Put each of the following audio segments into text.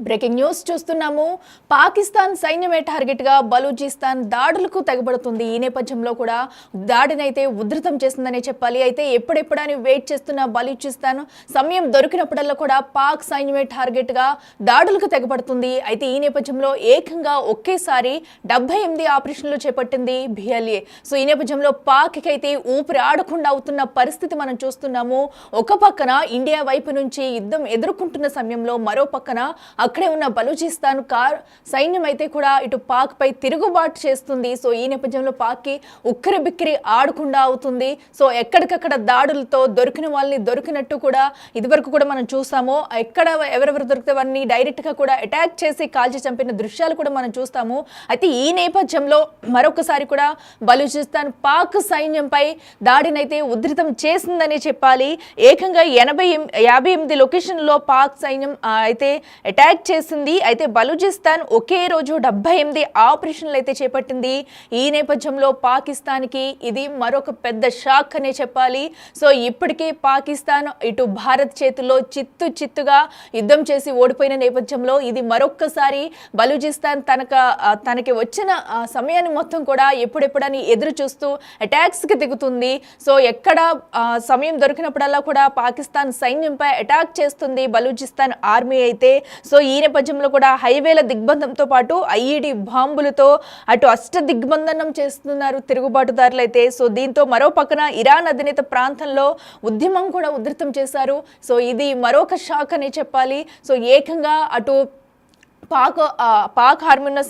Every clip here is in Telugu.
బ్రేకింగ్ న్యూస్ చూస్తున్నాము. పాకిస్తాన్ సైన్యమే టార్గెట్ గా బలూచిస్తాన్ దాడులకు తెగబడుతుంది. ఈ నేపథ్యంలో కూడా దాడినైతే ఉధృతం చేస్తుందనే చెప్పాలి. అయితే ఎప్పుడెప్పుడని వెయిట్ చేస్తున్న బలూచిస్తాన్ సమయం దొరికినప్పుడల్లా కూడా పాక్ సైన్యమే టార్గెట్ గా దాడులకు తెగబడుతుంది. అయితే ఈ నేపథ్యంలో ఏకంగా ఒకేసారి 78 ఆపరేషన్లు చేపట్టింది బిఎల్ఏ. సో ఈ నేపథ్యంలో పాక్ అయితే ఊపిరి ఆడకుండా అవుతున్న పరిస్థితి మనం చూస్తున్నాము. ఒక పక్కన ఇండియా వైపు నుంచి యుద్ధం ఎదుర్కొంటున్న సమయంలో మరో పక్కన అక్కడే ఉన్న బలూచిస్తాన్ సైన్యం అయితే కూడా ఇటు పాక్ పై తిరుగుబాటు చేస్తుంది. సో ఈ నేపథ్యంలో పాక్ కి ఉక్కిరి బిక్కిరి ఆడకుండా అవుతుంది. సో ఎక్కడికక్కడ దాడులతో దొరికిన వాళ్ళని దొరికినట్టు కూడా ఇదివరకు కూడా మనం చూస్తాము. ఎక్కడ ఎవరెవరు దొరికితే వారిని డైరెక్ట్ గా కూడా అటాక్ చేసి కాల్చి చంపిన దృశ్యాలు కూడా మనం చూస్తాము. అయితే ఈ నేపథ్యంలో మరొకసారి కూడా బలూచిస్తాన్ పాక్ సైన్యంపై దాడినైతే ఉధృతం చేసిందని చెప్పాలి. ఏకంగా 58 లొకేషన్లో పాక్ సైన్యం అయితే అటాక్ చేసింది. అయితే బలూచిస్తాన్ ఒకే రోజు 78 ఆపరేషన్లు అయితే చేపట్టింది. ఈ నేపథ్యంలో పాకిస్తాన్కి ఇది మరొక పెద్ద షాక్ అనే చెప్పాలి. సో ఇప్పటికే పాకిస్తాన్ ఇటు భారత్ చేతుల్లో చిత్తుగా యుద్ధం చేసి ఓడిపోయిన నేపథ్యంలో ఇది మరొక్కసారి బలూచిస్తాన్ తనకి వచ్చిన సమయాన్ని మొత్తం కూడా ఎప్పుడెప్పుడని ఎదురు చూస్తూ అటాక్స్కి దిగుతుంది. సో ఎక్కడ సమయం దొరికినప్పుడల్లా కూడా పాకిస్తాన్ సైన్యంపై అటాక్ చేస్తుంది బలూచిస్తాన్ ఆర్మీ అయితే. సో ఈ నేపథ్యంలో కూడా హైవేల దిగ్బంధంతో పాటు ఐఈడి బాంబులతో అటు దిగ్బంధనం చేస్తున్నారు తిరుగుబాటుదారులు అయితే. సో దీంతో మరో పక్కన ఇరాన్ అధినేత ప్రాంతంలో ఉద్యమం కూడా ఉధృతం చేశారు. సో ఇది మరొక షాక్ అని చెప్పాలి. సో ఏకంగా అటు పాక్ ఆర్మీ ఉన్న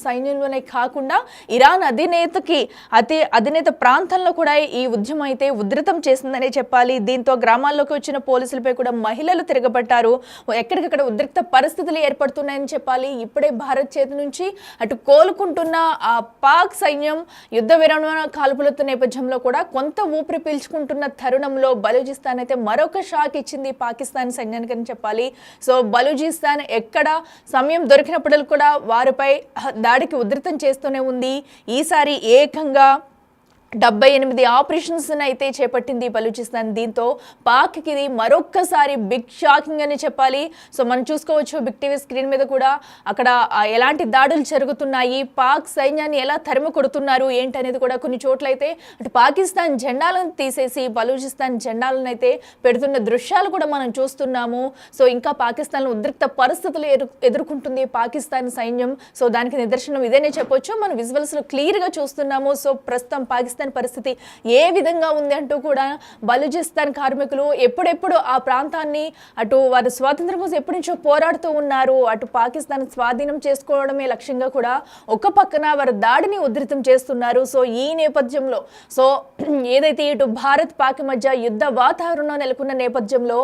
సైన్యంలోనే కాకుండా ఇరాన్ అధినేత ప్రాంతంలో కూడా ఈ ఉద్యమం అయితే ఉధృతం చేసిందనే చెప్పాలి. దీంతో గ్రామాల్లోకి వచ్చిన పోలీసులపై కూడా మహిళలు తిరగబట్టారు. ఎక్కడికక్కడ ఉద్రిక్త పరిస్థితులు ఏర్పడుతున్నాయని చెప్పాలి. ఇప్పుడే భారత్ చేతి నుంచి అటు కోలుకుంటున్న పాక్ సైన్యం యుద్ధ విరమణ కాల్పులతో నేపథ్యంలో కూడా కొంత ఊపిరి పీల్చుకుంటున్న తరుణంలో బలూచిస్తాన్ అయితే మరొక షాక్ ఇచ్చింది పాకిస్తాన్ సైన్యానికి అని చెప్పాలి. సో బలూచిస్తాన్ ఎక్కడ సమయం దొరికినప్పుడు కూడా వారిపై దాడికి ఉధృతం చేస్తూనే ఉంది. ఈసారి ఏకంగా 78 ఆపరేషన్స్ అయితే చేపట్టింది బలూచిస్తాన్. దీంతో పాక్కి ఇది మరొక్కసారి బిగ్ షాకింగ్ అని చెప్పాలి. సో మనం చూసుకోవచ్చు బిగ్ టీవీ స్క్రీన్ మీద కూడా అక్కడ ఎలాంటి దాడులు జరుగుతున్నాయి, పాక్ సైన్యాన్ని ఎలా తరిమి కొడుతున్నారు ఏంటనేది కూడా కొన్ని చోట్ల అయితే అటు పాకిస్తాన్ జెండాలను తీసేసి బలూచిస్తాన్ జెండాలను అయితే పెడుతున్న దృశ్యాలు కూడా మనం చూస్తున్నాము. సో ఇంకా పాకిస్తాన్ ఉద్రిక్త పరిస్థితులు ఎదుర్కొంటుంది పాకిస్తాన్ సైన్యం. సో దానికి నిదర్శనం ఇదేనే చెప్పొచ్చు. మనం విజువల్స్ లో క్లియర్ గా చూస్తున్నాము. సో ప్రస్తుతం పాకిస్తాన్ పరిస్థితి ఏ విధంగా ఉంది అంటూ కూడా బలూచిస్తాన్ కార్మికులు ఎప్పుడెప్పుడు ఆ ప్రాంతాన్ని అటు వారి స్వాతంత్రం కోసం ఎప్పటి నుంచో పోరాడుతూ ఉన్నారు. అటు పాకిస్తాన్ స్వాధీనం చేసుకోవడమే లక్ష్యంగా కూడా ఒక పక్కన వారు దాడిని ఉధృతం చేస్తున్నారు. సో ఈ నేపథ్యంలో సో ఏదైతే ఇటు భారత్ పాక్ మధ్య యుద్ధ వాతావరణం నెలకొన్న నేపథ్యంలో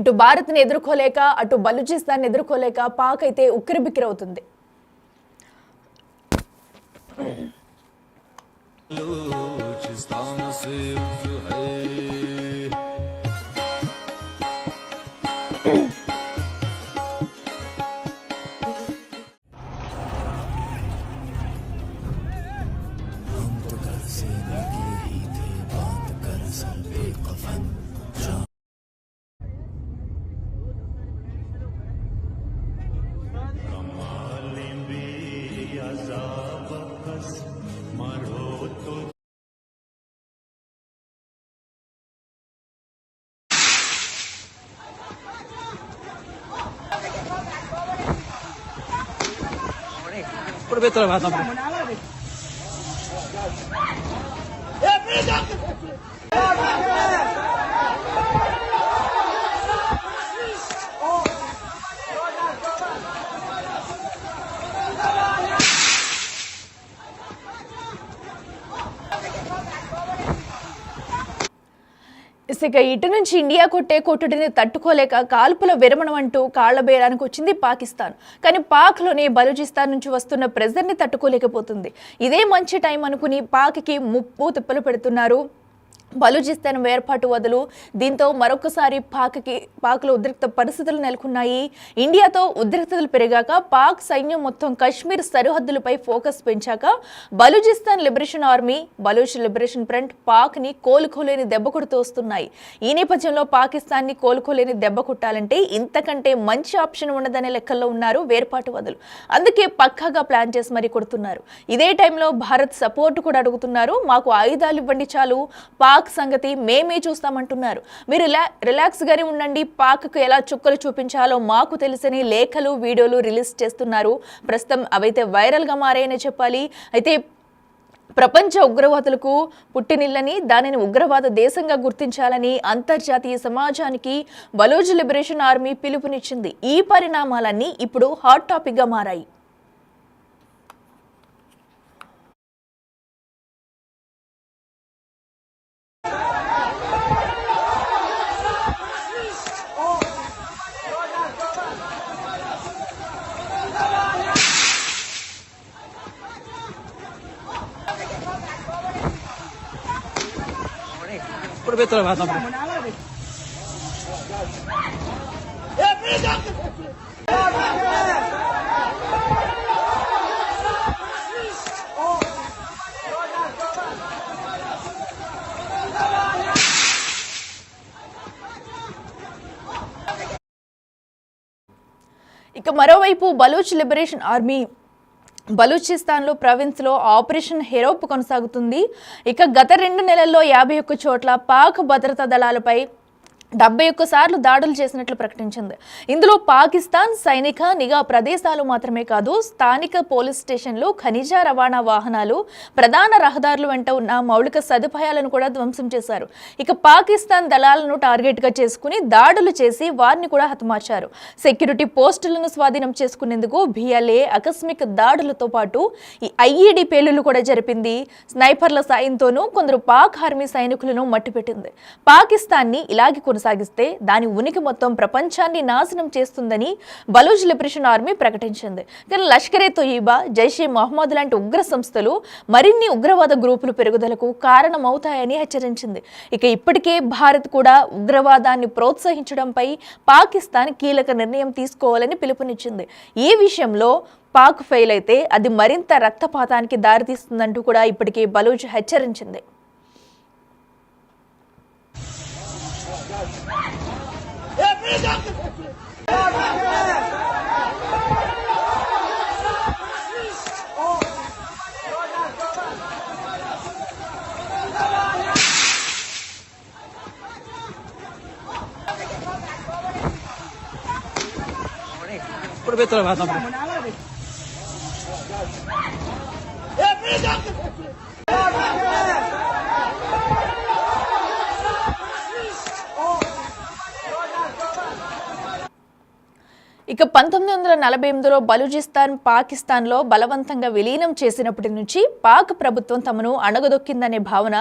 ఇటు భారత్ని ఎదుర్కోలేక అటు బలూచిస్తాన్ ఎదుర్కోలేక పాక్ అయితే ఉక్కిరిబిక్కిరవుతుంది. Por ver toda la mata. ఇక ఇటు నుంచి ఇండియా కొట్టుడిని తట్టుకోలేక కాల్పుల విరమణం అంటూ కాళ్ల బేరానికి వచ్చింది పాకిస్తాన్. కానీ పాక్లోనే బలూచిస్తాన్ నుంచి వస్తున్న ప్రెజర్ని తట్టుకోలేకపోతుంది. ఇదే మంచి టైం అనుకుని పాక్కి ముప్పు తిప్పలు పెడుతున్నారు బలూచిస్తాన్ వేర్పాటు వదులు దీంతో మరొకసారి పాక్లో ఉద్రిక్త పరిస్థితులు నెలకొన్నాయి. ఇండియాతో ఉద్రిక్తతలు పెరిగాక పాక్ సైన్యం మొత్తం కశ్మీర్ సరిహద్దులపై ఫోకస్ పెంచాక Balochistan liberation army, Baloch liberation front Pak ని కోలుకోలేని దెబ్బ కొడుతూ వస్తున్నాయి. ఈ నేపథ్యంలో పాకిస్తాన్ ని కోలుకోలేని దెబ్బ కొట్టాలంటే ఇంతకంటే మంచి ఆప్షన్ ఉండదనే లెక్కల్లో ఉన్నారు వేర్పాటు వదులు. అందుకే పక్కాగా ప్లాన్ చేసి మరీ కొడుతున్నారు. ఇదే టైంలో భారత్ సపోర్ట్ కూడా అడుగుతున్నారు. మాకు ఆయుధాలు ఇవ్వండి చాలు, పాక్ సంగతి మేమే చూస్తామంటున్నారు. మీరు రిలాక్స్ గానే ఉండండి, పాక్కు ఎలా చుక్కలు చూపించాలో మాకు తెలుసని లేఖలు, వీడియోలు రిలీజ్ చేస్తున్నారు. ప్రస్తుతం అవైతే వైరల్ గా మారాయని చెప్పాలి. అయితే ప్రపంచ ఉగ్రవాదులకు పుట్టినిల్లని, దానిని ఉగ్రవాద దేశంగా గుర్తించాలని అంతర్జాతీయ సమాజానికి బలూచ్ లిబరేషన్ ఆర్మీ పిలుపునిచ్చింది. ఈ పరిణామాలన్నీ ఇప్పుడు హాట్ టాపిక్ గా మారాయి. ఇక మరోవైపు బలూచ్ లిబరేషన్ ఆర్మీ బలూచిస్తాన్లో ప్రావిన్స్లో ఆపరేషన్ హెరోప్ కొనసాగుతుంది. ఇక గత 2 నెలల్లో 51 చోట్ల పాక్ భద్రతా దళాలపై 71 సార్లు దాడులు చేసినట్లు ప్రకటించింది. ఇందులో పాకిస్తాన్ సైనిక నిఘా ప్రదేశాలు మాత్రమే కాదు, స్థానిక పోలీస్ స్టేషన్లు, ఖనిజ రవాణా వాహనాలు, ప్రధాన రహదారులు వెంట ఉన్న మౌలిక సదుపాయాలను కూడా ధ్వంసం చేశారు. ఇక పాకిస్తాన్ దళాలను టార్గెట్గా చేసుకుని దాడులు చేసి వారిని కూడా హతమార్చారు. సెక్యూరిటీ పోస్టులను స్వాధీనం చేసుకునేందుకు బిఎల్ఏ ఆకస్మిక దాడులతో పాటు ఈ ఐఈడి పేలుళ్లు కూడా జరిపింది. స్నైపర్ల సాయంతోనూ కొందరు పాక్ ఆర్మీ సైనికులను మట్టిపెట్టింది. పాకిస్తాన్ని ఇలాగే సాగిస్తే దాని ఉనికి మొత్తం ప్రపంచాన్ని నాశనం చేస్తుందని బలూచ్ లిబరేషన్ ఆర్మీ ప్రకటించింది. కానీ లష్కరే తొయిబా, జైషే మహమ్మద్ లాంటి ఉగ్ర సంస్థలు మరిన్ని ఉగ్రవాద గ్రూపులు పెరుగుదలకు కారణమవుతాయని హెచ్చరించింది. ఇక ఇప్పటికే భారత్ కూడా ఉగ్రవాదాన్ని ప్రోత్సహించడంపై పాకిస్తాన్ కీలక నిర్ణయం తీసుకోవాలని పిలుపునిచ్చింది. ఈ విషయంలో పాక్ ఫెయిల్ అయితే అది మరింత రక్తపాతానికి దారితీస్తుందంటూ కూడా ఇప్పటికే బలూచ్ హెచ్చరించింది. ఇక 1948లో బలూచిస్తాన్ పాకిస్తాన్లో బలవంతంగా విలీనం చేసినప్పటి నుంచి పాక్ ప్రభుత్వం తమను అణగదొక్కిందనే భావన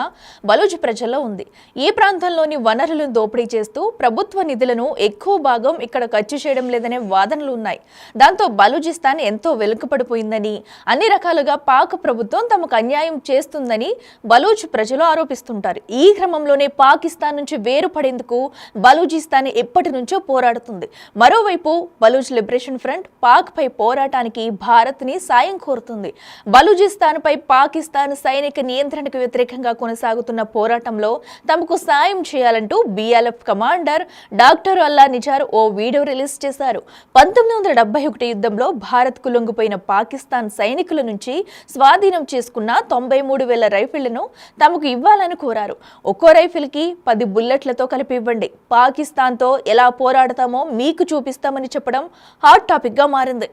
బలూచ్ ప్రజల్లో ఉంది. ఈ ప్రాంతంలోని వనరులను దోపిడీ చేస్తూ ప్రభుత్వ నిధులను ఎక్కువ భాగం ఇక్కడ ఖర్చు చేయడం లేదనే వాదనలు ఉన్నాయి. దాంతో బలూచిస్తాన్ ఎంతో వెనుకబడిపోయిందని, అన్ని రకాలుగా పాక్ ప్రభుత్వం తమకు అన్యాయం చేస్తుందని బలూచ్ ప్రజలు ఆరోపిస్తుంటారు. ఈ క్రమంలోనే పాకిస్తాన్ నుంచి వేరుపడేందుకు బలూచిస్తాన్ ఎప్పటి నుంచో పోరాడుతుంది. మరోవైపు బలూచ్ లిబరేషన్ ఫ్రంట్ పాక్ పై పోరాటానికి భారత్ ని సాయం కోరుతుంది. బలూచిస్తాన్ పై పాకిస్తాన్ సైనిక నియంత్రణకు వ్యతిరేకంగా కొనసాగుతున్న పోరాటంలో తమకు సాయం చేయాలంటూ బిఎల్ఎఫ్ కమాండర్ డాక్టర్ అల్లా నిజార్ ఓ వీడియో రిలీజ్ చేశారు. 1971 యుద్ధంలో భారత్ కు లొంగిపోయిన పాకిస్తాన్ సైనికుల నుంచి స్వాధీనం చేసుకున్న 93,000 రైఫిళ్లను తమకు ఇవ్వాలని కోరారు. ఒక్కో రైఫిల్ కి 10 బుల్లెట్లతో కలిపి ఇవ్వండి, పాకిస్తాన్ తో ఎలా పోరాడతామో మీకు చూపిస్తామని చెప్పడం హాట్ టాపిక్ గా మారింది.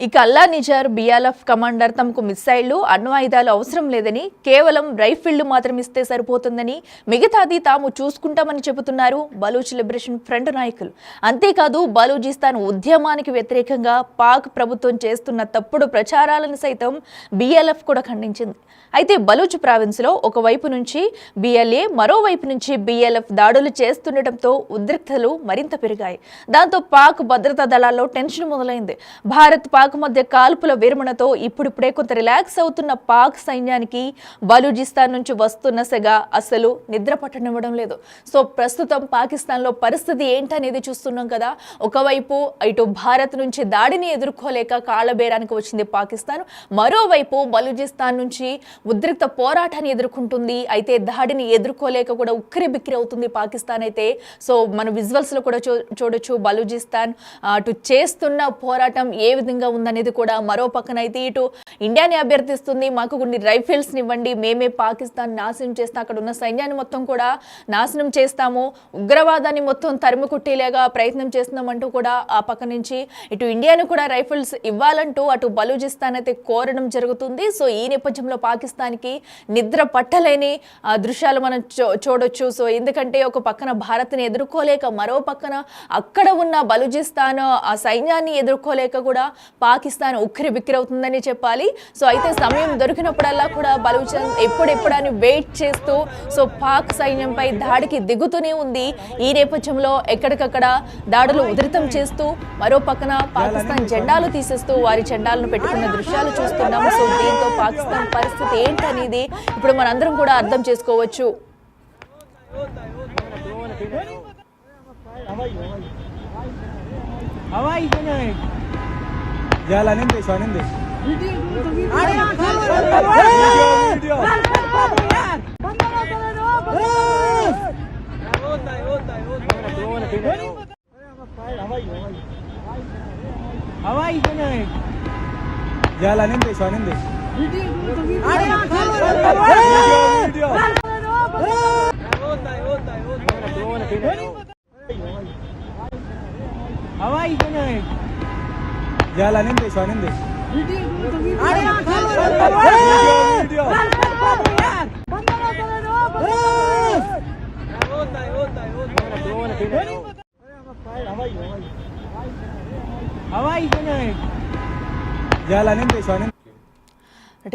ఇక అల్లా నిజార్ బిఎల్ఎఫ్ కమాండర్ తమకు మిస్సైళ్లు అణ్వాయుధాలు అవసరం లేదని కేవలం రైఫిళ్లు మాత్రం ఇస్తే సరిపోతుందని మిగతాది తాము చూసుకుంటామని చెబుతున్నారు బలూచ్ లిబరేషన్ ఫ్రంట్ నాయకులు. అంతేకాదు బలూచిస్తాన్ ఉద్యమానికి వ్యతిరేకంగా పాక్ ప్రభుత్వం చేస్తున్న తప్పుడు ప్రచారాలను సైతం బిఎల్ఎఫ్ కూడా ఖండించింది. అయితే బలూచ్ ప్రావిన్స్లో ఒకవైపు నుంచి బిఎల్ఏ మరోవైపు నుంచి బిఎల్ఎఫ్ దాడులు చేస్తుండటంతో ఉద్రిక్తతలు మరింత పెరిగాయి. దాంతో పాక్ భద్రతా దళాల్లో టెన్షన్ మొదలైంది. భారత్ పాక్ మధ్య కాల్పుల విరమణతో ఇప్పుడిప్పుడే కొంత రిలాక్స్ అవుతున్న పాక్ సైన్యానికి బలూచిస్తాన్ నుంచి వస్తున్న సెగ అసలు నిద్ర పట్టనివ్వడం లేదు. సో ప్రస్తుతం పాకిస్తాన్లో పరిస్థితి ఏంటనేది చూస్తున్నాం కదా. ఒకవైపు ఇటు భారత్ నుంచి దాడిని ఎదుర్కోలేక కాళ్లబేరానికి వచ్చింది పాకిస్తాన్, మరోవైపు బలూచిస్తాన్ నుంచి ఉద్రిక్త పోరాటాన్ని ఎదుర్కొంటుంది. అయితే దాడిని ఎదుర్కోలేక కూడా ఉక్కిరి బిక్కిరి అవుతుంది పాకిస్తాన్. అయితే సో మన విజువల్స్ లో కూడా చూడొచ్చు బలూచిస్తాన్ అటు చేస్తున్న పోరాటం ఏ విధంగా ఉందనేది కూడా. మరో పక్కన అయితే ఇటు ఇండియాని అభ్యర్థిస్తుంది, మాకు కొన్ని రైఫిల్స్ ఇవ్వండి, మేమే పాకిస్తాన్ నాశనం చేస్తాం, అక్కడ ఉన్న సైన్యాన్ని మొత్తం కూడా నాశనం చేస్తాము, ఉగ్రవాదాన్ని మొత్తం తరిమి కొట్టేలాగా ప్రయత్నం చేస్తున్నామంటూ కూడా ఆ పక్క నుంచి ఇటు ఇండియాను కూడా రైఫిల్స్ ఇవ్వాలంటూ అటు బలూచిస్తాన్ అయితే కోరడం జరుగుతుంది. సో ఈ నేపథ్యంలో పాకిస్తాన్కి నిద్ర పట్టలేని దృశ్యాలు మనం చూడొచ్చు. సో ఎందుకంటే ఒక పక్కన భారత్ని ఎదుర్కోలేక, మరో పక్కన అక్కడ ఉన్న బలూచిస్తాన్ ఆ సైన్యాన్ని ఎదుర్కోలేక కూడా పాకిస్తాన్ ఉక్కిరి బిక్కిరి అవుతుందని చెప్పాలి. సో అయితే సమయం దొరికినప్పుడల్లా కూడా బలూచిస్తాన్ ఎప్పుడెప్పుడని వెయిట్ చేస్తూ సో పాక్ సైన్యంపై దాడికి దిగుతూనే ఉంది. ఈ నేపథ్యంలో ఎక్కడికక్కడ దాడులు ఉధృతం చేస్తూ మరో పక్కన పాకిస్తాన్ జెండాలు తీసేస్తూ వారి జెండాలను పెట్టుకున్న దృశ్యాలు చూస్తున్నాం. సో దీంతో పాకిస్తాన్ పరిస్థితి ఏంటనేది ఇప్పుడు మనందరం కూడా అర్థం చేసుకోవచ్చు.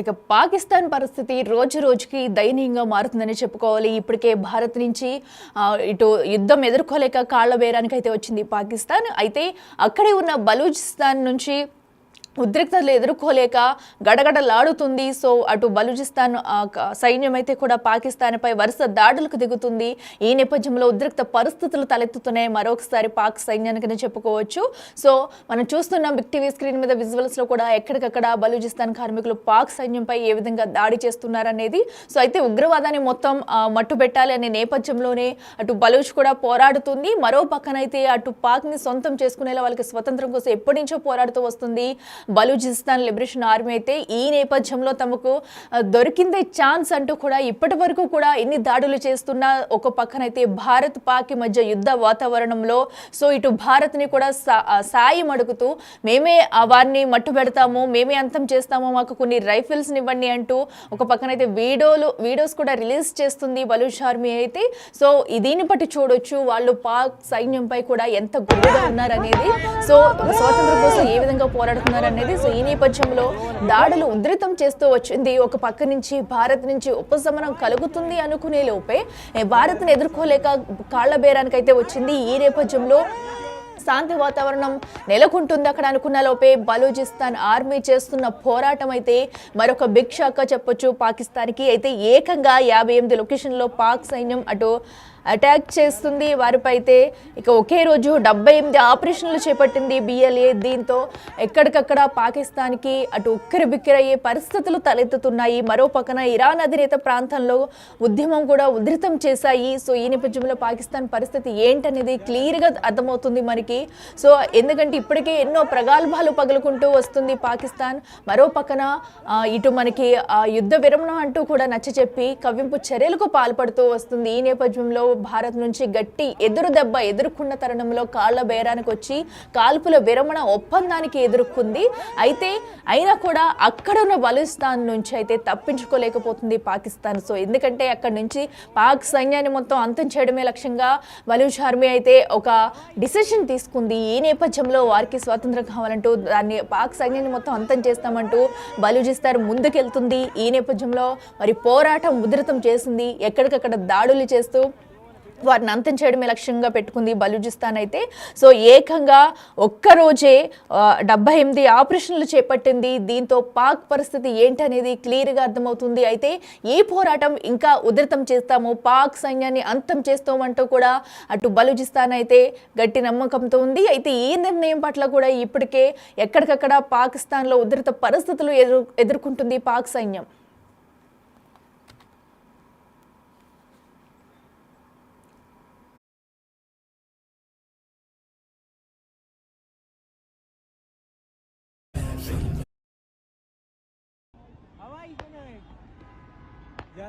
ఇక పాకిస్తాన్ పరిస్థితి రోజు రోజుకి దయనీయంగా మారుతుందని చెప్పుకోవాలి. ఇప్పటికే భారత్ నుంచి ఇటు యుద్ధం ఎదుర్కోలేక కాళ్ల బేరానికి అయితే వచ్చింది పాకిస్తాన్. అయితే అక్కడే ఉన్న బలూచిస్తాన్ నుంచి ఉద్రిక్తతలు ఎదుర్కోలేక గడగడలాడుతుంది. సో అటు బలూచిస్తాన్ సైన్యం అయితే కూడా పాకిస్తాన్పై వరుస దాడులకు దిగుతుంది. ఈ నేపథ్యంలో ఉద్రిక్త పరిస్థితులు తలెత్తుతున్నాయి మరొకసారి పాక్ సైన్యానికి చెప్పుకోవచ్చు. సో మనం చూస్తున్నాం బిగ్ టీవీ స్క్రీన్ మీద విజువల్స్లో కూడా ఎక్కడికక్కడ బలూచిస్తాన్ కార్మికులు పాక్ సైన్యంపై ఏ విధంగా దాడి చేస్తున్నారనేది. సో అయితే ఉగ్రవాదాన్ని మొత్తం మట్టు పెట్టాలి అనే నేపథ్యంలోనే అటు బలూచ్ కూడా పోరాడుతుంది. మరో పక్కనైతే అటు పాక్ని సొంతం చేసుకునేలా వాళ్ళకి స్వతంత్రం కోసం ఎప్పటి నుంచో పోరాడుతూ వస్తుంది బలూచిస్తాన్ లిబరేషన్ ఆర్మీ. అయితే ఈ నేపథ్యంలో తమకు దొరికిందే ఛాన్స్ అంటూ కూడా ఇప్పటి వరకు కూడా ఎన్ని దాడులు చేస్తున్నా ఒక పక్కనైతే భారత్ పాక్ మధ్య యుద్ధ వాతావరణంలో సో ఇటు భారత్ని కూడా సాయం అడుగుతూ మేమే వారిని మట్టు పెడతాము, మేమే అంతం చేస్తాము, మాకు కొన్ని రైఫిల్స్ ఇవ్వండి అంటూ ఒక పక్కనైతే వీడియోస్ కూడా రిలీజ్ చేస్తుంది బలూచ్ ఆర్మీ అయితే. సో దీన్ని బట్టి చూడొచ్చు వాళ్ళు పాక్ సైన్యంపై కూడా ఎంత గుడ్డుగా ఉన్నారనేది. సో స్వాతంత్రం కోసం ఏ విధంగా పోరాడుతున్నారనేది. సో ఈ నేపథ్యంలో దాడులు ఉధృతం చేస్తూ వచ్చింది. ఒక పక్క నుంచి భారత్ నుంచి ఉపశమనం కలుగుతుంది అనుకునే లోపే భారత్ని ఎదుర్కోలేక కాళ్ల బేరానికి అయితే వచ్చింది. ఈ నేపథ్యంలో శాంతి వాతావరణం నెలకొంటుంది అక్కడ అనుకున్న లోపే బలూచిస్తాన్ ఆర్మీ చేస్తున్న పోరాటం అయితే మరొక బిగ్ షాక్ చెప్పొచ్చు పాకిస్తాన్కి. అయితే ఏకంగా 58 లొకేషన్లో పాక్ సైన్యం అటు అటాక్ చేస్తుంది వారిపై. అయితే ఇక ఒకే రోజు 78 ఆపరేషన్లు చేపట్టింది బిఎల్ఏ. దీంతో ఎక్కడికక్కడ పాకిస్తాన్కి అటు ఉక్కిరి బిక్కిరయ్యే పరిస్థితులు తలెత్తుతున్నాయి. మరో పక్కన ఇరాన్ అధినేత ప్రాంతంలో ఉద్యమం కూడా ఉధృతం చేశాయి. సో ఈ నేపథ్యంలో పాకిస్తాన్ పరిస్థితి ఏంటనేది క్లియర్గా అర్థమవుతుంది మనకి. సో ఎందుకంటే ఇప్పటికే ఎన్నో ప్రగల్భాలు పగులుకుంటూ వస్తుంది పాకిస్తాన్. మరో పక్కన ఇటు మనకి యుద్ధ విరమణ అంటూ కూడా నచ్చ చెప్పి కవ్వింపు చర్యలకు పాల్పడుతూ వస్తుంది. ఈ నేపథ్యంలో భారత్ నుంచి గట్టి ఎదురు దెబ్బ ఎదుర్కొన్న తరుణంలో కాళ్ల బేరానికి వచ్చి కాల్పుల విరమణ ఒప్పందానికి ఎదుర్కొంది. అయినా కూడా అక్కడున్న బలూచిస్తాన్ నుంచి అయితే తప్పించుకోలేకపోతుంది పాకిస్తాన్. సో ఎందుకంటే అక్కడి నుంచి పాక్ సైన్యాన్ని మొత్తం అంతం చేయడమే లక్ష్యంగా బలూచ్ ఆర్మీ అయితే ఒక డిసిషన్ తీసుకుంది. ఈ నేపథ్యంలో వారికి స్వాతంత్రం కావాలంటూ దాన్ని పాక్ సైన్యాన్ని మొత్తం అంతం చేస్తామంటూ బలూచిస్తాన్ ముందుకెళ్తుంది. ఈ నేపథ్యంలో మరి పోరాటం ఉధృతం చేసింది. ఎక్కడికక్కడ దాడులు చేస్తూ వారిని అంతం చేయడమే లక్ష్యంగా పెట్టుకుంది బలూచిస్తాన్ అయితే. సో ఏకంగా ఒక్కరోజే 78 ఆపరేషన్లు చేపట్టింది. దీంతో పాక్ పరిస్థితి ఏంటనేది క్లియర్గా అర్థమవుతుంది. అయితే ఈ పోరాటం ఇంకా ఉధృతం చేస్తాము, పాక్ సైన్యాన్ని అంతం చేస్తామంటూ కూడా అటు బలూచిస్తాన్ అయితే గట్టి నమ్మకంతో ఉంది. అయితే ఈ నిర్ణయం పట్ల కూడా ఇప్పటికే ఎక్కడికక్కడ పాకిస్తాన్లో ఉధృత పరిస్థితులు ఎదుర్కొంటుంది పాక్ సైన్యం. Ya,